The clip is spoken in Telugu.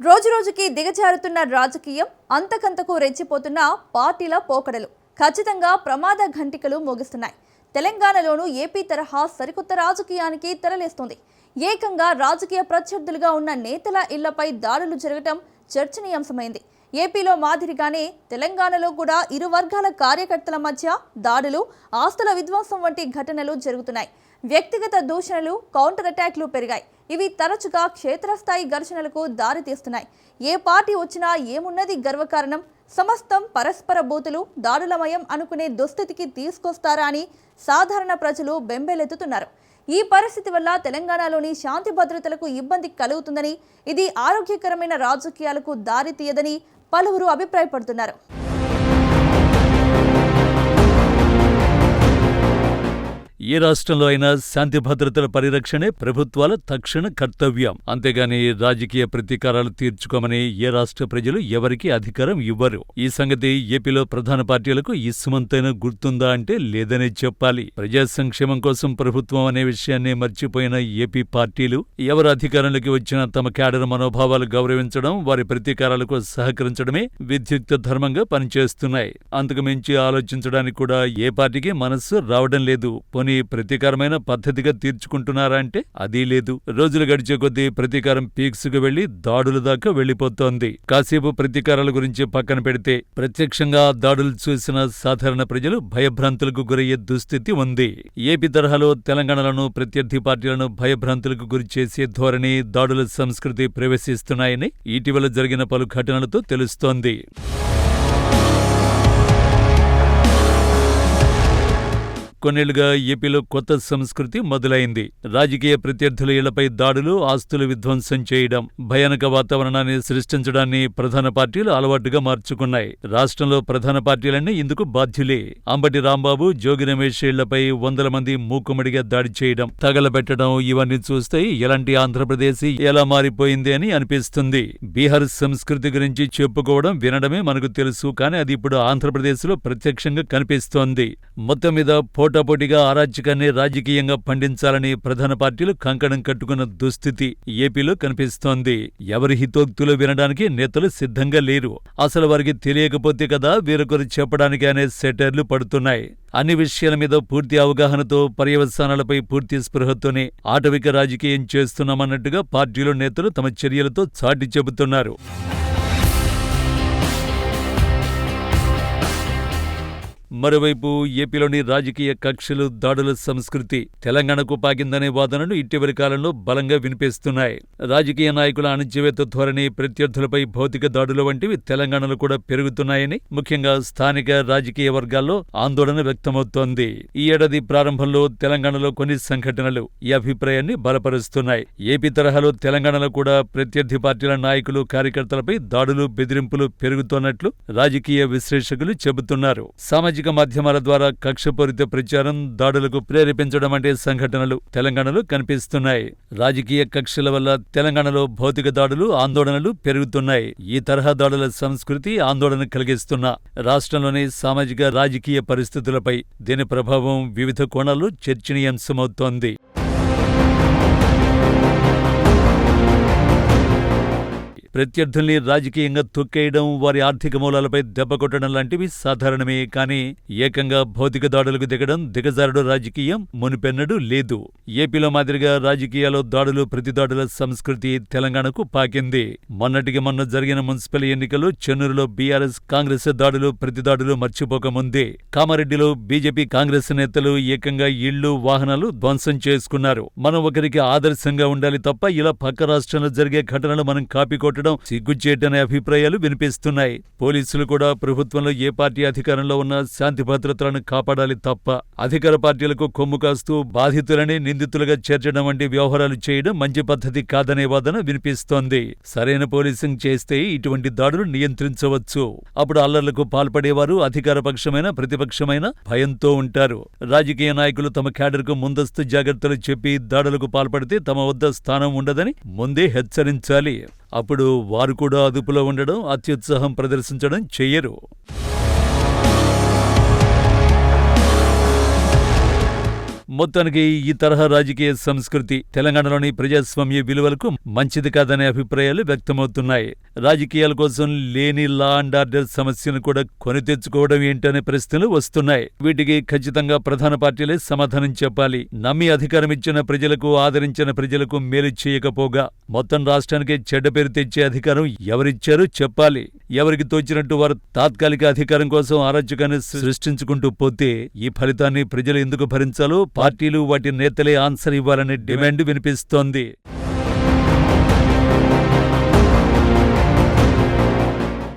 రోజురోజుకి దిగజారుతున్న రాజకీయం, అంతకంతకు రెచ్చిపోతున్న పార్టీల పోకడలు ఖచ్చితంగా ప్రమాద ఘంటికలు మోగిస్తున్నాయి. తెలంగాణలోనూ ఏపీ తరహా సరికొత్త రాజకీయానికి తెరలేస్తుంది. ఏకంగా రాజకీయ ప్రత్యర్థులుగా ఉన్న నేతల ఇళ్లపై దాడులు జరగటం చర్చనీయాంశమైంది. ఏపీలో మాదిరిగానే తెలంగాణలో కూడా ఇరు వర్గాల కార్యకర్తల మధ్య దాడులు, ఆస్తుల విధ్వంసం వంటి ఘటనలు జరుగుతున్నాయి. వ్యక్తిగత దూషణలు, కౌంటర్ అటాక్లు పెరిగాయి. ఇవి తరచుగా క్షేత్రస్థాయి ఘర్షణలకు దారితీస్తున్నాయి. ఏ పార్టీ వచ్చినా ఏమున్నది గర్వకారణం, సమస్తం పరస్పర బూతులు, దాడులమయం అనుకునే దుస్థితికి తీసుకొస్తారా అని సాధారణ ప్రజలు బెంబేలెత్తుతున్నారు. ఈ పరిస్థితి వల్ల తెలంగాణలోని శాంతి భద్రతలకు ఇబ్బంది కలుగుతుందని, ఇది ఆరోగ్యకరమైన రాజకీయాలకు దారి తీయదని పలువురు అభిప్రాయపడుతున్నారు. ఏ రాష్ట్రంలో అయినా శాంతి భద్రతల పరిరక్షణే ప్రభుత్వాల తక్షణ కర్తవ్యం. అంతేగాని రాజకీయ ప్రతీకారాలు తీర్చుకోమని ఏ రాష్ట్ర ప్రజలు ఎవరికీ అధికారం ఇవ్వరు. ఈ సంగతి ఏపీలో ప్రధాన పార్టీలకు ఇసుమంతైనా గుర్తుందా అంటే లేదనే చెప్పాలి. ప్రజా సంక్షేమం కోసం ప్రభుత్వం అనే విషయాన్ని మర్చిపోయిన ఏపీ పార్టీలు ఎవరు అధికారంలోకి వచ్చినా తమ క్యాడర్ మనోభావాలు గౌరవించడం, వారి ప్రతీకారాలకు సహకరించడమే విద్యుక్త ధర్మంగా పనిచేస్తున్నాయి. అంతకుమించి ఆలోచించడానికి కూడా ఏ పార్టీకి మనస్సు రావడం లేదు. ప్రతీకారమైన పద్ధతిగా తీర్చుకుంటున్నారా అంటే అదీ లేదు. రోజులు గడిచే కొద్దీ ప్రతీకారం పీక్స్కు వెళ్లి దాడుల దాకా వెళ్లిపోతోంది. కాసేపు ప్రతీకారాల గురించి పక్కన పెడితే ప్రత్యక్షంగా దాడులు చూసిన సాధారణ ప్రజలు భయభ్రాంతులకు గురయ్యే దుస్థితి ఉంది. ఏపీ తరహాలో తెలంగాణలోనూ ప్రత్యర్థి పార్టీలను భయభ్రాంతులకు గురిచేసే ధోరణి, దాడుల సంస్కృతి ప్రవేశిస్తున్నాయని ఇటీవల జరిగిన పలు ఘటనలతో తెలుస్తోంది. కొన్నేళ్లుగా ఏపీలో కొత్త సంస్కృతి మొదలైంది. రాజకీయ ప్రత్యర్థుల ఇళ్లపై దాడులు, ఆస్తుల విధ్వంసం చేయడం, భయానక వాతావరణాన్ని సృష్టించడాన్ని ప్రధాన పార్టీలు అలవాటుగా మార్చుకున్నాయి. రాష్ట్రంలో ప్రధాన పార్టీలన్నీ ఇందుకు బాధ్యులే. అంబటి రాంబాబు, జోగి రమేష్ ఇళ్లపై వందల మంది మూకుమ్మడిగా దాడి చేయడం, తగలబెట్టడం, ఇవన్నీ చూస్తే ఎలాంటి ఆంధ్రప్రదేశ్ ఎలా మారిపోయింది అని అనిపిస్తుంది. బీహార్ సంస్కృతి గురించి చెప్పుకోవడం, వినడమే మనకు తెలుసు. కానీ అది ఇప్పుడు ఆంధ్రప్రదేశ్లో ప్రత్యక్షంగా కనిపిస్తోంది. మొత్తం మీద పోటాపోటీగా అరాచకాన్ని రాజకీయంగా పండించాలని ప్రధాన పార్టీలు కంకణం కట్టుకున్న దుస్థితి ఏపీలో కనిపిస్తోంది. ఎవరి హితోక్తులు వినడానికి నేతలు సిద్ధంగా లేరు. అసలు వారికి తెలియకపోతే కదా వేరొకరు చెప్పడానికి అనే సెటర్లు పడుతున్నాయి. అన్ని విషయాల మీద పూర్తి అవగాహనతో, పర్యవసానాలపై పూర్తి స్పృహతోనే ఆటవిక రాజకీయం చేస్తున్నామన్నట్టుగా పార్టీలు, నేతలు తమ చర్యలతో చాటి చెబుతున్నారు. మరోవైపు ఏపీలోని రాజకీయ కక్షలు, దాడుల సంస్కృతి తెలంగాణకు పాకిందనే వాదనలు ఇటీవలి కాలంలో బలంగా వినిపిస్తున్నాయి. రాజకీయ నాయకుల అణచివేత ధోరణి, ప్రత్యర్థులపై భౌతిక దాడుల వంటివి తెలంగాణలో కూడా పెరుగుతున్నాయని ముఖ్యంగా స్థానిక రాజకీయ వర్గాల్లో ఆందోళన వ్యక్తమవుతోంది. ఈ ఏడాది ప్రారంభంలో తెలంగాణలో కొన్ని సంఘటనలు ఈ అభిప్రాయాన్ని బలపరుస్తున్నాయి. ఏపీ తరహాలో తెలంగాణలో కూడా ప్రత్యర్థి పార్టీల నాయకులు, కార్యకర్తలపై దాడులు, బెదిరింపులు పెరుగుతున్నట్లు రాజకీయ విశ్లేషకులు చెబుతున్నారు. సామాజిక మాధ్యమాల ద్వారా కక్షపూరిత ప్రచారం, దాడులకు ప్రేరేపించడం వంటి సంఘటనలు తెలంగాణలో కనిపిస్తున్నాయి. రాజకీయ కక్షల వల్ల తెలంగాణలో భౌతిక దాడులు, ఆందోళనలు పెరుగుతున్నాయి. ఈ తరహా దాడుల సంస్కృతి ఆందోళన కలిగిస్తున్న రాష్ట్రంలోని సామాజిక, రాజకీయ పరిస్థితులపై దీని ప్రభావం వివిధ కోణాల్లో చర్చనీయాంశమవుతోంది. ప్రత్యర్థుల్ని రాజకీయంగా తొక్కేయడం, వారి ఆర్థిక మూలాలపై దెబ్బకొట్టడం లాంటివి సాధారణమే. కానీ ఏకంగా భౌతిక దాడులకు దిగడం, దిగజారుడు రాజకీయం మునిపెన్నడూ లేదు. ఏపీలో మాదిరిగా రాజకీయాల్లో దాడులు, ప్రతిదాడుల సంస్కృతి తెలంగాణకు పాకింది. మొన్నటికి మొన్న జరిగిన మున్సిపల్ ఎన్నికల్లో చెన్నూరులో బీఆర్ఎస్, కాంగ్రెస్ దాడులు, ప్రతిదాడులు మర్చిపోకముందే కామారెడ్డిలో బీజేపీ, కాంగ్రెస్ నేతలు ఏకంగా ఇళ్లు, వాహనాలు ధ్వంసం చేసుకున్నారు. మనం ఒకరికి ఆదర్శంగా ఉండాలి తప్ప ఇలా పక్క రాష్ట్రంలో జరిగే ఘటనలు మనం కాపీ కొట్టడం సిగ్గుచేటనే అభిప్రాయాలు వినిపిస్తున్నాయి. పోలీసులు కూడా ప్రభుత్వంలో ఏ పార్టీ అధికారంలో ఉన్నా శాంతి భద్రతలను కాపాడాలి తప్ప అధికార పార్టీలకు కొమ్ము కాస్తూ బాధితులని నిందితులుగా చేర్చడం వంటి వ్యవహారాలు చేయడం మంచి పద్ధతి కాదనే వాదన వినిపిస్తోంది. సరైన పోలీసింగ్ చేస్తే ఇటువంటి దాడులు నియంత్రించవచ్చు. అప్పుడు అల్లర్లకు పాల్పడేవారు అధికార పక్షమైన, ప్రతిపక్షమైన భయంతో ఉంటారు. రాజకీయ నాయకులు తమ క్యాడర్కు ముందస్తు జాగ్రత్తలు చెప్పి దాడులకు పాల్పడితే తమ వద్ద స్థానం ఉండదని ముందే హెచ్చరించాలి. అప్పుడు వారు కూడా అదుపులో ఉండడం, అత్యుత్సాహం ప్రదర్శించడం చెయ్యరు. మొత్తానికి ఈ తరహా రాజకీయ సంస్కృతి తెలంగాణలోని ప్రజాస్వామ్య విలువలకు మంచిది కాదనే అభిప్రాయాలు వ్యక్తమవుతున్నాయి. రాజకీయాల కోసం లేని లా అండ్ ఆర్డర్ సమస్యను కూడా కొని తెచ్చుకోవడం ఏంటనే ప్రశ్నలు వస్తున్నాయి. వీటికి ఖచ్చితంగా ప్రధాన పార్టీలే సమాధానం చెప్పాలి. నమ్మి అధికారం ఇచ్చిన ప్రజలకు, ఆదరించిన ప్రజలకు మేలు చేయకపోగా మొత్తం రాష్ట్రానికి చెడ్డ పేరు తెచ్చే అధికారం ఎవరిచ్చారో చెప్పాలి. ఎవరికి తోచినట్టు వారు తాత్కాలిక అధికారం కోసం అరాచకాన్ని సృష్టించుకుంటూ పోతే ఈ ఫలితాన్ని ప్రజలు ఎందుకు భరించాలో పార్టీలు, వాటి నేతలే ఆన్సర్ ఇవ్వాలనే డిమాండ్ వినిపిస్తోంది.